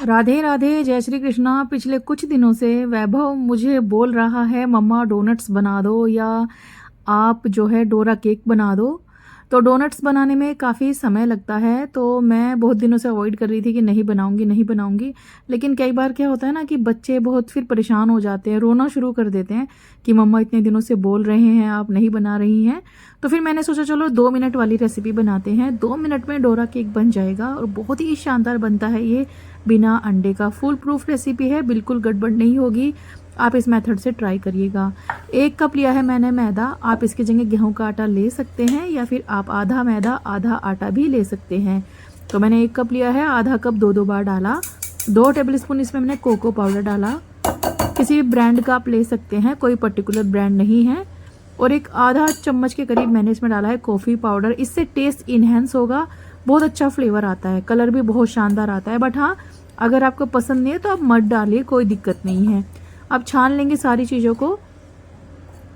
राधे राधे, जय श्री कृष्णा। पिछले कुछ दिनों से वैभव मुझे बोल रहा है मम्मा डोनट्स बना दो या आप जो है डोरा केक बना दो। तो डोनट्स बनाने में काफ़ी समय लगता है, तो मैं बहुत दिनों से अवॉइड कर रही थी कि नहीं बनाऊंगी। लेकिन कई बार क्या होता है ना कि बच्चे बहुत फिर परेशान हो जाते हैं, रोना शुरू कर देते हैं कि मम्मा इतने दिनों से बोल रहे हैं आप नहीं बना रही हैं। तो फिर मैंने सोचा चलो 2 मिनट वाली रेसिपी बनाते हैं। 2 मिनट में डोरा केक बन जाएगा और बहुत ही शानदार बनता है ये। बिना अंडे का फुल प्रूफ रेसिपी है, बिल्कुल गड़बड़ नहीं होगी। आप इस मेथड से ट्राई करिएगा। 1 कप लिया है मैंने मैदा। आप इसकी जगह गेहूं का आटा ले सकते हैं या फिर आप आधा मैदा आधा आटा भी ले सकते हैं। तो मैंने 1 कप लिया है, आधा कप 2 बार डाला। 2 टेबलस्पून इसमें मैंने कोको पाउडर डाला। किसी भी ब्रांड का आप ले सकते हैं, कोई पर्टिकुलर ब्रांड नहीं है। और एक आधा चम्मच के करीब मैंने इसमें डाला है कॉफ़ी पाउडर। इससे टेस्ट इन्हेंस होगा, बहुत अच्छा फ्लेवर आता है, कलर भी बहुत शानदार आता है। बट हाँ, अगर आपको पसंद नहीं है तो आप मत डालिए, कोई दिक्कत नहीं है। अब छान लेंगे सारी चीज़ों को।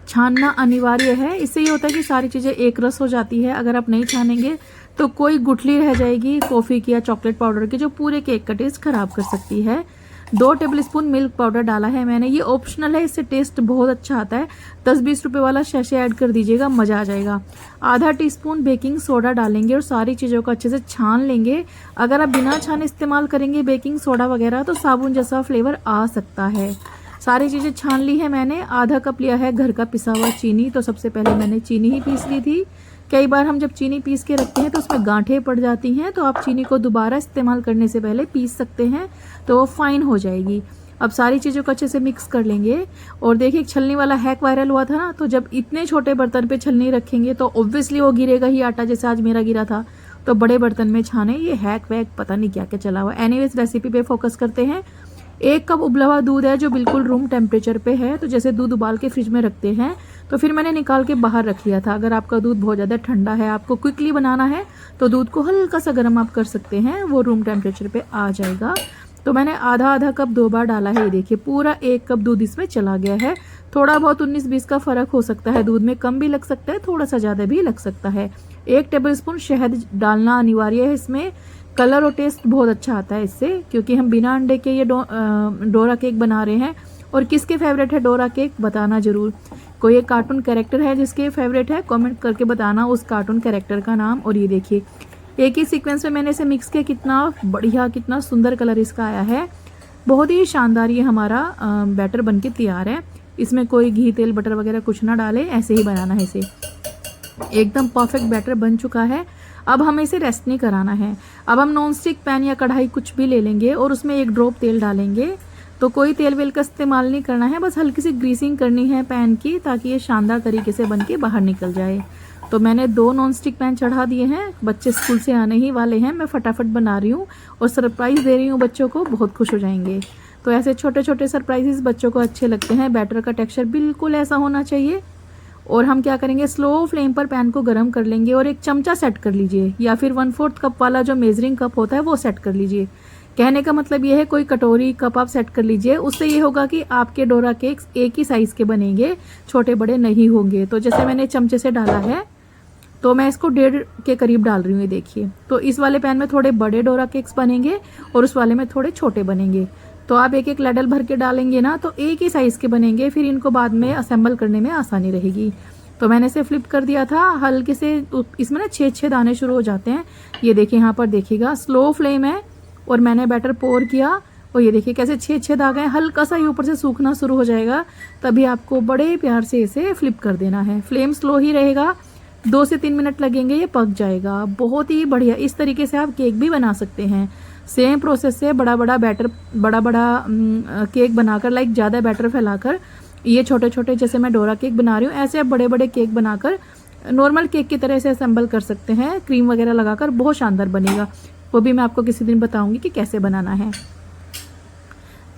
छानना अनिवार्य है, इससे ये होता है कि सारी चीज़ें एक रस हो जाती है। अगर आप नहीं छानेंगे तो कोई गुठली रह जाएगी कॉफ़ी की या चॉकलेट पाउडर की, जो पूरे केक का टेस्ट खराब कर सकती है। 2 टेबलस्पून मिल्क पाउडर डाला है मैंने, ये ऑप्शनल है, इससे टेस्ट बहुत अच्छा आता है। 10-20 रुपए वाला शैशे ऐड कर दीजिएगा, मज़ा आ जाएगा। आधा टीस्पून बेकिंग सोडा डालेंगे और सारी चीज़ों को अच्छे से छान लेंगे। अगर आप बिना छाने इस्तेमाल करेंगे बेकिंग सोडा वगैरह तो साबुन जैसा फ्लेवर आ सकता है। सारी चीज़ें छान ली है मैंने। आधा कप लिया है घर का पिसा हुआ चीनी। तो सबसे पहले मैंने चीनी ही पीस ली थी। कई बार हम जब चीनी पीस के रखते हैं तो उसमें गांठें पड़ जाती हैं, तो आप चीनी को दोबारा इस्तेमाल करने से पहले पीस सकते हैं, तो वो फाइन हो जाएगी। अब सारी चीज़ों को अच्छे से मिक्स कर लेंगे। और देखिए, एक छलनी वाला हैक वायरल हुआ था ना, तो जब इतने छोटे बर्तन पे छलनी रखेंगे तो ऑब्वियसली वो गिरेगा ही आटा, जैसे आज मेरा गिरा था। तो बड़े बर्तन में छाने, ये हैक वैक पता नहीं क्या क्या चला हुआ। एनीवेज रेसिपी पे फोकस करते हैं। 1 कप उबला हुआ दूध है जो बिल्कुल रूम टेम्परेचर पे है। तो जैसे दूध उबाल के फ्रिज में रखते हैं, तो फिर मैंने निकाल के बाहर रख लिया था। अगर आपका दूध बहुत ज़्यादा ठंडा है, आपको क्विकली बनाना है, तो दूध को हल्का सा गर्म आप कर सकते हैं, वो रूम टेम्परेचर पे आ जाएगा। तो मैंने आधा कप 2 बार डाला है। ये देखिए, पूरा 1 कप दूध इसमें चला गया है। थोड़ा बहुत 19-20 का फ़र्क हो सकता है, दूध में कम भी लग सकता है, थोड़ा सा ज़्यादा भी लग सकता है। 1 टेबलस्पून शहद डालना अनिवार्य है इसमें। कलर और टेस्ट बहुत अच्छा आता है इससे, क्योंकि हम बिना अंडे के ये डोरा केक बना रहे हैं। और किसके फेवरेट है डोरा केक, बताना जरूर। कोई एक कार्टून कैरेक्टर है जिसके फेवरेट है, कमेंट करके बताना उस कार्टून कैरेक्टर का नाम। और ये देखिए, एक ही सीक्वेंस में मैंने इसे मिक्स किया, कितना बढ़िया, कितना सुंदर कलर इसका आया है। बहुत ही शानदार ये हमारा बैटर बनके तैयार है। इसमें कोई घी तेल बटर वगैरह कुछ ना डाले, ऐसे ही बनाना है इसे। एकदम परफेक्ट बैटर बन चुका है। अब हमें इसे रेस्ट नहीं कराना है। अब हम नॉन स्टिक पैन या कढ़ाई कुछ भी ले लेंगे और उसमें 1 ड्रॉप तेल डालेंगे। तो कोई तेल वेल का इस्तेमाल नहीं करना है, बस हल्की सी ग्रीसिंग करनी है पैन की, ताकि ये शानदार तरीके से बन के बाहर निकल जाए। तो मैंने 2 नॉन स्टिक पैन चढ़ा दिए हैं। बच्चे स्कूल से आने ही वाले हैं, मैं फटाफट बना रही हूँ और सरप्राइज़ दे रही हूँ बच्चों को, बहुत खुश हो जाएंगे। तो ऐसे छोटे छोटे सरप्राइजेस बच्चों को अच्छे लगते हैं। बैटर का टेक्स्चर बिल्कुल ऐसा होना चाहिए। और हम क्या करेंगे, स्लो फ्लेम पर पैन को गर्म कर लेंगे और 1 चमचा सेट कर लीजिए, या फिर 1/4 कप वाला जो मेजरिंग कप होता है वो सेट कर लीजिए। कहने का मतलब ये है, कोई कटोरी कप आप सेट कर लीजिए। उससे ये होगा कि आपके डोरा केक्स एक ही साइज़ के बनेंगे, छोटे बड़े नहीं होंगे। तो जैसे मैंने चमचे से डाला है, तो मैं इसको 1.5 के करीब डाल रही हूँ, ये देखिए। तो इस वाले पैन में थोड़े बड़े डोरा केक्स बनेंगे और उस वाले में थोड़े छोटे बनेंगे। तो आप 1-1 लैडल भर के डालेंगे ना, तो एक ही साइज़ के बनेंगे, फिर इनको बाद में असेंबल करने में आसानी रहेगी। तो मैंने इसे फ्लिप कर दिया था हल्के से। इसमें ना 6 दाने शुरू हो जाते हैं। ये देखिए, यहाँ पर देखिएगा, स्लो फ्लेम है और मैंने बैटर पोर किया और ये देखिए कैसे 6 दाग हैं। हल्का सा ये ऊपर से सूखना शुरू हो जाएगा, तभी आपको बड़े प्यार से इसे फ्लिप कर देना है। फ्लेम स्लो ही रहेगा, 2 से 3 मिनट लगेंगे, ये पक जाएगा। बहुत ही बढ़िया। इस तरीके से आप केक भी बना सकते हैं। सेम प्रोसेस से बड़ा बड़ा केक बनाकर, लाइक ज़्यादा बैटर फैलाकर, ये छोटे छोटे जैसे मैं डोरा केक बना रही हूँ, ऐसे आप बड़े बड़े केक बनाकर नॉर्मल केक की तरह से असेंबल कर सकते हैं। क्रीम वगैरह लगाकर बहुत शानदार बनेगा। वो भी मैं आपको किसी दिन बताऊंगी कि कैसे बनाना है।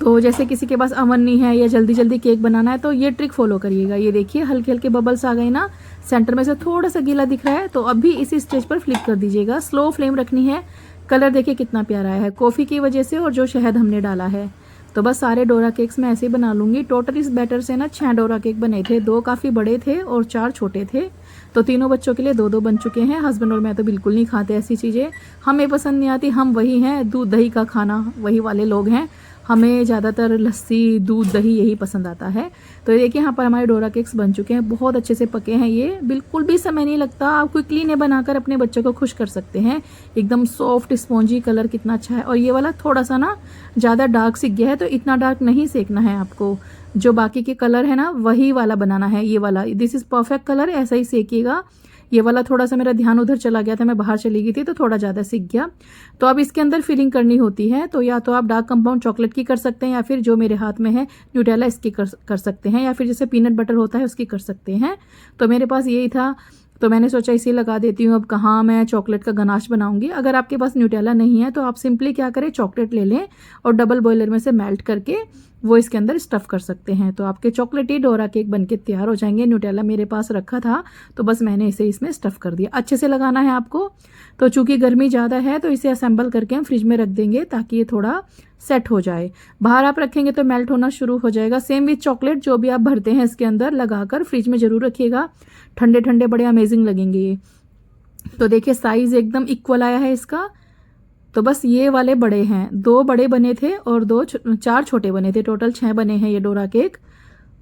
तो जैसे किसी के पास अवन नहीं है या जल्दी जल्दी केक बनाना है, तो ये ट्रिक फॉलो करिएगा। ये देखिए, हल्के हल्के बबल्स आ गए ना, सेंटर में से थोड़ा सा गीला दिख रहा है, तो अभी इसी स्टेज पर फ्लिप कर दीजिएगा। स्लो फ्लेम रखनी है। कलर देखिए कितना प्यारा है, कॉफ़ी की वजह से और जो शहद हमने डाला है। तो बस सारे डोरा केक्स मैं ऐसे ही बना लूँगी। टोटल इस बैटर से ना 6 डोरा केक बने थे, 2 काफ़ी बड़े थे और 4 छोटे थे। तो तीनों बच्चों के लिए 2-2 बन चुके हैं। हस्बैंड और मैं तो बिल्कुल नहीं खाते ऐसी चीज़ें, हमें पसंद नहीं आती। हम वही हैं दूध दही का खाना वही वाले लोग हैं, हमें ज़्यादातर लस्सी दूध दही यही पसंद आता है। तो ये देखिए यहाँ पर हमारे डोरा केक्स बन चुके हैं, बहुत अच्छे से पके हैं। ये बिल्कुल भी समय नहीं लगता, आप क्विकली इन्हें बनाकर अपने बच्चों को खुश कर सकते हैं। एकदम सॉफ्ट स्पॉन्जी, कलर कितना अच्छा है। और ये वाला थोड़ा सा ना ज़्यादा डार्क सीख गया है, तो इतना डार्क नहीं सेकना है आपको। जो बाकी के कलर है ना वही वाला बनाना है, ये वाला दिस इज़ परफेक्ट कलर, ऐसा ही सेकिएगा। ये वाला थोड़ा सा मेरा ध्यान उधर चला गया था, मैं बाहर चली गई थी तो थोड़ा ज़्यादा सीख गया। तो अब इसके अंदर फिलिंग करनी होती है, तो या तो आप डार्क कंपाउंड चॉकलेट की कर सकते हैं, या फिर जो मेरे हाथ में है न्यूटेला इसकी कर सकते हैं, या फिर जैसे पीनट बटर होता है उसकी कर सकते हैं। तो मेरे पास यही था, तो मैंने सोचा इसे लगा देती हूँ। अब कहाँ मैं चॉकलेट का गनाश बनाऊंगी। अगर आपके पास न्यूटेला नहीं है तो आप सिंपली क्या करें, चॉकलेट ले लें और डबल बॉयलर में से मेल्ट करके वो इसके अंदर स्टफ़ कर सकते हैं। तो आपके चॉकलेटी डोरा केक बनके तैयार हो जाएंगे। न्यूटेला मेरे पास रखा था तो बस मैंने इसे इसमें स्टफ़ कर दिया। अच्छे से लगाना है आपको। तो चूंकि गर्मी ज़्यादा है तो इसे असेंबल करके हम फ्रिज में रख देंगे ताकि ये थोड़ा सेट हो जाए। बाहर आप रखेंगे तो मेल्ट होना शुरू हो जाएगा। सेम विथ चॉकलेट, जो भी आप भरते हैं इसके अंदर लगाकर फ्रिज में ज़रूर रखिएगा। ठंडे ठंडे बड़े अमेजिंग लगेंगे ये। तो देखिए साइज़ एकदम इक्वल आया है इसका। तो बस ये वाले बड़े हैं, 2 बड़े बने थे और 4 छोटे बने थे, टोटल 6 बने हैं ये डोरा केक।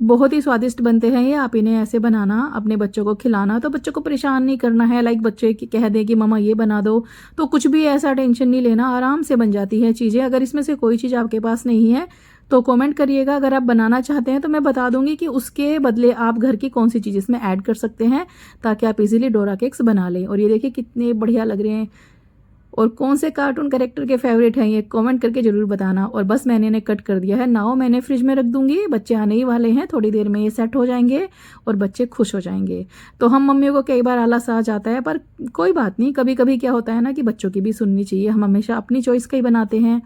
बहुत ही स्वादिष्ट बनते हैं ये। आप इन्हें ऐसे बनाना, अपने बच्चों को खिलाना, तो बच्चों को परेशान नहीं करना है। लाइक बच्चे कह दें कि मम्मा ये बना दो, तो कुछ भी ऐसा टेंशन नहीं लेना, आराम से बन जाती है चीज़ें। अगर इसमें से कोई चीज़ आपके पास नहीं है तो कमेंट करिएगा। अगर आप बनाना चाहते हैं तो मैं बता दूंगी कि उसके बदले आप घर की कौन सी चीज़ इसमें ऐड कर सकते हैं ताकि आप इजीली डोरा केक्स बना लें। और ये देखिए कितने बढ़िया लग रहे हैं। और कौन से कार्टून कैरेक्टर के फेवरेट हैं ये कमेंट करके ज़रूर बताना। और बस मैंने इन्हें कट कर दिया है। नाउ मैंने फ्रिज में रख दूंगी, बच्चे आने ही वाले हैं, थोड़ी देर में ये सेट हो जाएंगे और बच्चे खुश हो जाएंगे। तो हम मम्मियों को कई बार आलस आ जाता है, पर कोई बात नहीं, कभी कभी क्या होता है ना कि बच्चों की भी सुननी चाहिए। हम हमेशा अपनी चॉइस का ही बनाते हैं।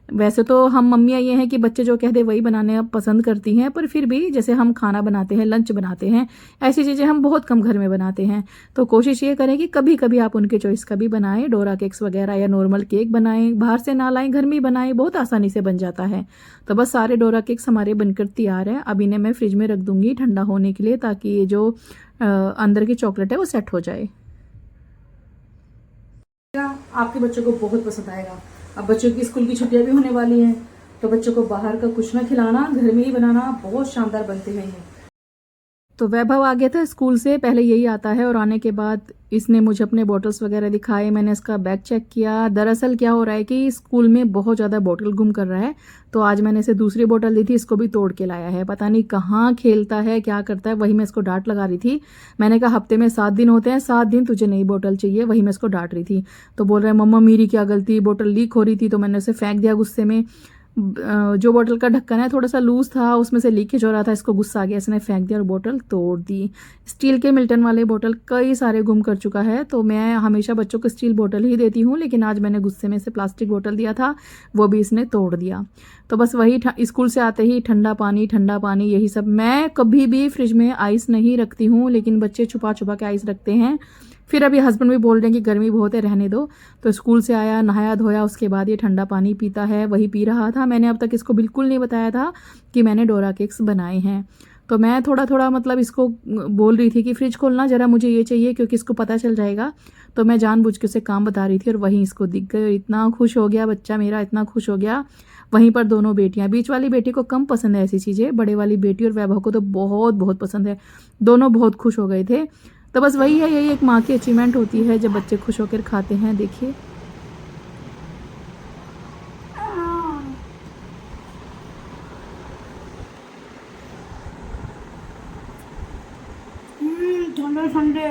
वैसे तो हम मम्मियाँ ये हैं कि बच्चे जो कह दे वही बनाने पसंद करती हैं, पर फिर भी जैसे हम खाना बनाते हैं, लंच बनाते हैं, ऐसी चीज़ें हम बहुत कम घर में बनाते हैं। तो कोशिश ये करें कि कभी कभी आप उनके चॉइस का भी बनाएं, डोरा केक्स वगैरह या नॉर्मल केक बनाएं, बाहर से ना लाएं, घर में ही बनाएं, बहुत आसानी से बन जाता है। तो बस सारे डोरा केक्स हमारे बनकर तैयार हैं। अब इन्हें मैं फ्रिज में रख दूंगी ठंडा होने के लिए, ताकि ये जो अंदर की चॉकलेट है वो सेट हो जाए। आपके बच्चों को बहुत पसंद आएगा। अब बच्चों की स्कूल की छुट्टियां भी होने वाली हैं, तो बच्चों को बाहर का कुछ ना खिलाना, घर में ही बनाना, बहुत शानदार बनते हैं ये। तो वैभव आ गया था स्कूल से, पहले यही आता है और आने के बाद इसने मुझे अपने बॉटल्स वगैरह दिखाए। मैंने इसका बैग चेक किया। दरअसल क्या हो रहा है कि स्कूल में बहुत ज़्यादा बॉटल गुम कर रहा है, तो आज मैंने इसे दूसरी बॉटल दी थी, इसको भी तोड़ के लाया है। पता नहीं कहाँ खेलता है, क्या करता है। वही मैं इसको डांट लगा रही थी। मैंने कहा हफ्ते में 7 दिन होते हैं, 7 दिन तुझे नई बॉटल चाहिए। वही मैं इसको डांट रही थी। तो बोल रहा है मम्मा मेरी क्या गलती, बॉटल लीक हो रही थी, तो मैंने उसे फेंक दिया गुस्से में। जो बोतल का ढक्कन है थोड़ा सा लूज था, उसमें से लीकेज हो रहा था, इसको गुस्सा आ गया, इसने फेंक दिया और बोतल तोड़ दी। स्टील के मिल्टन वाले बोतल कई सारे गुम कर चुका है, तो मैं हमेशा बच्चों को स्टील बोतल ही देती हूँ, लेकिन आज मैंने गुस्से में से प्लास्टिक बोतल दिया था, वो भी इसने तोड़ दिया। तो बस वही स्कूल से आते ही ठंडा पानी यही सब। मैं कभी भी फ्रिज में आइस नहीं रखती हूँ, लेकिन बच्चे छुपा छुपा के आइस रखते हैं। फिर अभी हस्बैंड भी बोल रहे हैं कि गर्मी बहुत है, रहने दो। तो स्कूल से आया, नहाया धोया, उसके बाद ये ठंडा पानी पीता है, वही पी रहा था। मैंने अब तक इसको बिल्कुल नहीं बताया था कि मैंने डोरा केक्स बनाए हैं। तो मैं थोड़ा थोड़ा मतलब इसको बोल रही थी कि फ्रिज खोलना ज़रा, मुझे ये चाहिए, क्योंकि इसको पता चल जाएगा। तो मैं जानबूझ के उसे काम बता रही थी और वहीं इसको दिख गए। इतना खुश हो गया बच्चा मेरा, इतना खुश हो गया। वहीं पर दोनों बेटियां, बीच वाली बेटी को कम पसंद है ऐसी चीज़ें, बड़े वाली बेटी और वैभव को तो बहुत बहुत पसंद है। दोनों बहुत खुश हो गए थे। तो बस वही है, यही एक माँ की अचीवमेंट होती है जब बच्चे खुश होकर खाते हैं। देखिए ठंडे ठंडे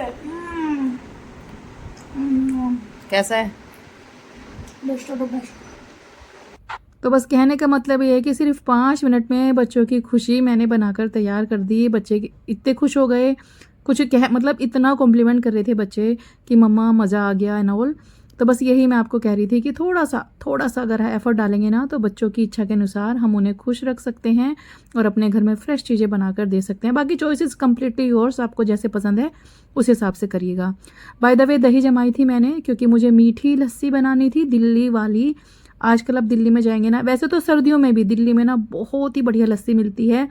कैसा है? Best of the best. तो बस कहने का मतलब ये है कि सिर्फ 5 मिनट में बच्चों की खुशी मैंने बनाकर तैयार कर दी। बच्चे इतने खुश हो गए, कुछ मतलब इतना कॉम्प्लीमेंट कर रहे थे बच्चे कि मम्मा मज़ा आ गया एंड ऑल। तो बस यही मैं आपको कह रही थी कि थोड़ा सा अगर एफर्ट डालेंगे ना, तो बच्चों की इच्छा के अनुसार हम उन्हें खुश रख सकते हैं और अपने घर में फ्रेश चीज़ें बनाकर दे सकते हैं। बाकी चॉइसेस कम्प्लीटली योर्स, आपको जैसे पसंद है उस हिसाब से करिएगा। बाय द वे दही जमाई थी मैंने, क्योंकि मुझे मीठी लस्सी बनानी थी, दिल्ली वाली। आजकल आप दिल्ली में जाएंगे ना, वैसे तो सर्दियों में भी दिल्ली में ना बहुत ही बढ़िया लस्सी मिलती है।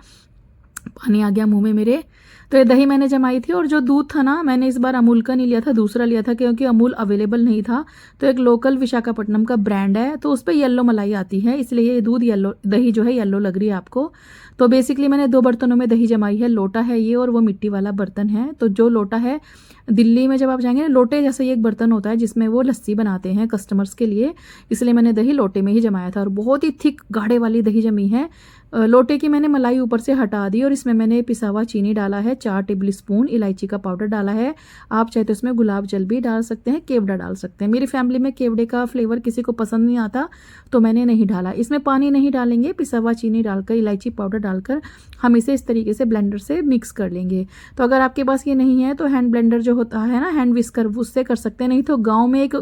पानी आ गया मुंह में मेरे। तो ये दही मैंने जमाई थी, और जो दूध था ना, मैंने इस बार अमूल का नहीं लिया था, दूसरा लिया था, क्योंकि अमूल अवेलेबल नहीं था। तो एक लोकल विशाखापट्टनम का ब्रांड है, तो उस पर येलो मलाई आती है, इसलिए ये दूध येलो, दही जो है येलो लग रही है आपको। तो बेसिकली मैंने 2 बर्तनों में दही जमाई है। लोटा है ये, और वो मिट्टी वाला बर्तन है। तो जो लोटा है, दिल्ली में जब आप जाएंगे ना, लोटे जैसा ही एक बर्तन होता है जिसमें वो लस्सी बनाते हैं कस्टमर्स के लिए, इसलिए मैंने दही लोटे में ही जमाया था। और बहुत ही थिक गाढ़े वाली दही जमी है। लोटे की मैंने मलाई ऊपर से हटा दी, और इसमें मैंने पिसा हुआ चीनी डाला है, 4 टेबल स्पून इलायची का पाउडर डाला है। आप चाहे तो इसमें गुलाब जल भी डाल सकते हैं, केवड़ा डाल सकते हैं। मेरी फैमिली में केवड़े का फ्लेवर किसी को पसंद नहीं आता, तो मैंने नहीं डाला। इसमें पानी नहीं डालेंगे, पिसा हुआ चीनी डालकर, इलायची पाउडर डालकर हम इसे इस तरीके से ब्लेंडर से मिक्स कर लेंगे। तो अगर आपके पास ये नहीं है तो हैंड ब्लेंडर जो होता है ना, हैंड विस्कर, उससे कर सकते हैं। नहीं तो गाँव में एक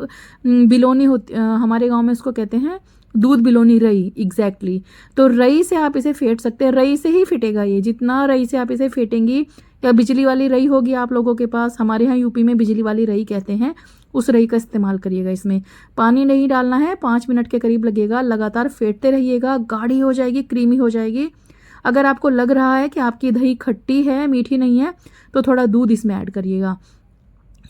बिलोनी होती, हमारे गाँव में उसको कहते हैं दूध बिलोनी, रई, एग्जैक्टली। तो रई से आप इसे फेंट सकते हैं, रई से ही फिटेगा ये। जितना रई से आप इसे फेंटेंगी, या बिजली वाली रई होगी आप लोगों के पास, हमारे यहाँ यूपी में बिजली वाली रई कहते हैं, उस रई का इस्तेमाल करिएगा। इसमें पानी नहीं डालना है, 5 मिनट के करीब लगेगा, लगातार फेंटते रहिएगा, गाढ़ी हो जाएगी, क्रीमी हो जाएगी। अगर आपको लग रहा है कि आपकी दही खट्टी है, मीठी नहीं है, तो थोड़ा दूध इसमें ऐड करिएगा,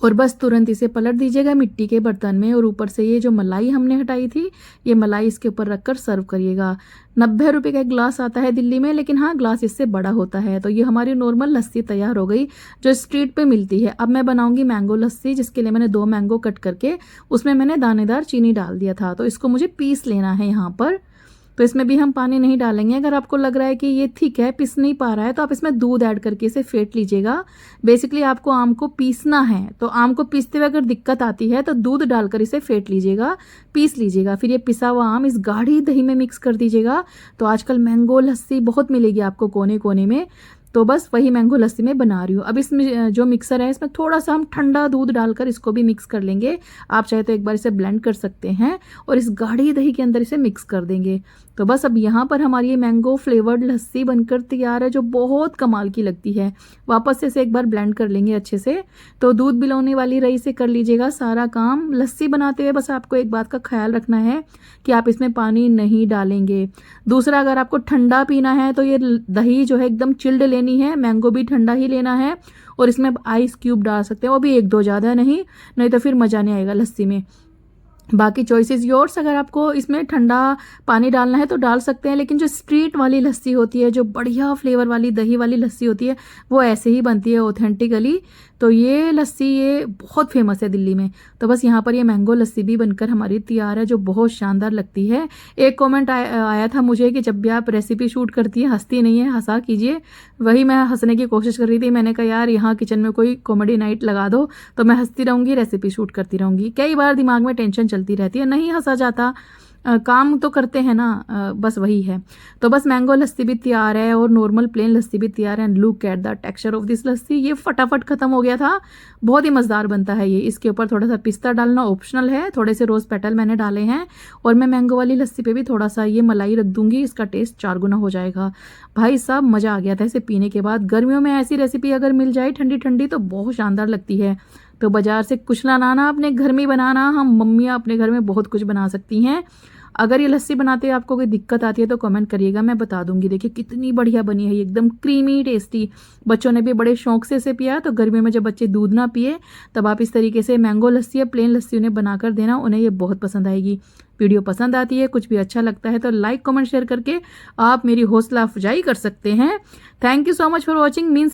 और बस तुरंत इसे पलट दीजिएगा मिट्टी के बर्तन में। और ऊपर से ये जो मलाई हमने हटाई थी, ये मलाई इसके ऊपर रखकर सर्व करिएगा। 90 रुपये का एक ग्लास आता है दिल्ली में, लेकिन हाँ, ग्लास इससे बड़ा होता है। तो ये हमारी नॉर्मल लस्सी तैयार हो गई, जो स्ट्रीट पे मिलती है। अब मैं बनाऊंगी मैंगो लस्सी, जिसके लिए मैंने 2 मैंगो कट करके उसमें मैंने दानेदार चीनी डाल दिया था। तो इसको मुझे पीस लेना है यहाँ पर। तो इसमें भी हम पानी नहीं डालेंगे। अगर आपको लग रहा है कि ये ठीक है, पिस नहीं पा रहा है, तो आप इसमें दूध ऐड करके इसे फेंट लीजिएगा। बेसिकली आपको आम को पीसना है, तो आम को पीसते हुए अगर दिक्कत आती है तो दूध डालकर इसे फेंट लीजिएगा, पीस लीजिएगा। फिर ये पिसा हुआ आम इस गाढ़ी दही में मिक्स कर दीजिएगा। तो आजकल मैंगो लस्सी बहुत मिलेगी आपको कोने कोने में, तो बस वही मैंगो लस्सी में बना रही हूँ। अब इसमें जो मिक्सर है, इसमें थोड़ा सा हम ठंडा दूध डालकर इसको भी मिक्स कर लेंगे। आप चाहे तो एक बार इसे ब्लेंड कर सकते हैं, और इस गाढ़ी दही के अंदर इसे मिक्स कर देंगे। तो बस अब यहाँ पर हमारी ये मैंगो फ्लेवर्ड लस्सी बनकर तैयार है, जो बहुत कमाल की लगती है। वापस से इसे एक बार ब्लेंड कर लेंगे अच्छे से। तो दूध बिलोने वाली रई से कर लीजिएगा सारा काम। लस्सी बनाते हुए बस आपको एक बात का ख्याल रखना है कि आप इसमें पानी नहीं डालेंगे। दूसरा, अगर आपको ठंडा पीना है तो ये दही जो है एकदम चिल्ड लेनी है, मैंगो भी ठंडा ही लेना है, और इसमें आप आइस क्यूब डाल सकते हैं, वो भी 1-2 ज़्यादा नहीं तो फिर मज़ा नहीं आएगा लस्सी में। बाकी चॉइसेस योर्स। अगर आपको इसमें ठंडा पानी डालना है तो डाल सकते हैं, लेकिन जो स्ट्रीट वाली लस्सी होती है, जो बढ़िया फ्लेवर वाली दही वाली लस्सी होती है, वो ऐसे ही बनती है ऑथेंटिकली। तो ये लस्सी ये बहुत फेमस है दिल्ली में। तो बस यहाँ पर ये मैंगो लस्सी भी बनकर हमारी तैयार है, जो बहुत शानदार लगती है। एक कमेंट आया था मुझे कि जब भी आप रेसिपी शूट करती है हंसती नहीं है, हंसा कीजिए। वही मैं हंसने की कोशिश कर रही थी। मैंने कहा यार, यहाँ किचन में कोई कॉमेडी नाइट लगा दो, तो मैं हंसती रहूँगी, रेसिपी शूट करती रहूँगी। कई बार दिमाग में टेंशन चलती रहती है, नहीं हंसा जाता। काम तो करते हैं ना, बस वही है। तो बस मैंगो लस्सी भी तैयार है, और नॉर्मल प्लेन लस्सी भी तैयार है। And look at the texture of this lassi. ये फटाफट खत्म हो गया था, बहुत ही मज़ेदार बनता है ये। इसके ऊपर थोड़ा सा पिस्ता डालना ऑप्शनल है, थोड़े से रोज़ पेटल मैंने डाले हैं, और मैं मैंगो वाली लस्सी पे भी थोड़ा सा ये मलाई रख दूंगी, इसका टेस्ट 4 गुना हो जाएगा। भाई साहब, मज़ा आ गया था इसे पीने के बाद। गर्मियों में ऐसी रेसिपी अगर मिल जाए ठंडी ठंडी तो बहुत शानदार लगती है। तो बाजार से कुछ लाना, अपने घर में बनाना। हम मम्मियाँ अपने घर में बहुत कुछ बना सकती हैं। अगर ये लस्सी बनाते हुए आपको कोई दिक्कत आती है तो कमेंट करिएगा, मैं बता दूंगी। देखिए कितनी बढ़िया बनी है, एकदम क्रीमी टेस्टी। बच्चों ने भी बड़े शौक से इसे पिया। तो गर्मियों में जब बच्चे दूध ना पिए, तब आप इस तरीके से मैंगो लस्सी या प्लेन लस्सी उन्हें बनाकर देना, उन्हें ये बहुत पसंद आएगी। वीडियो पसंद आती है, कुछ भी अच्छा लगता है तो लाइक कमेंट शेयर करके आप मेरी हौसला अफजाई कर सकते हैं। Thank you so much for watching. Means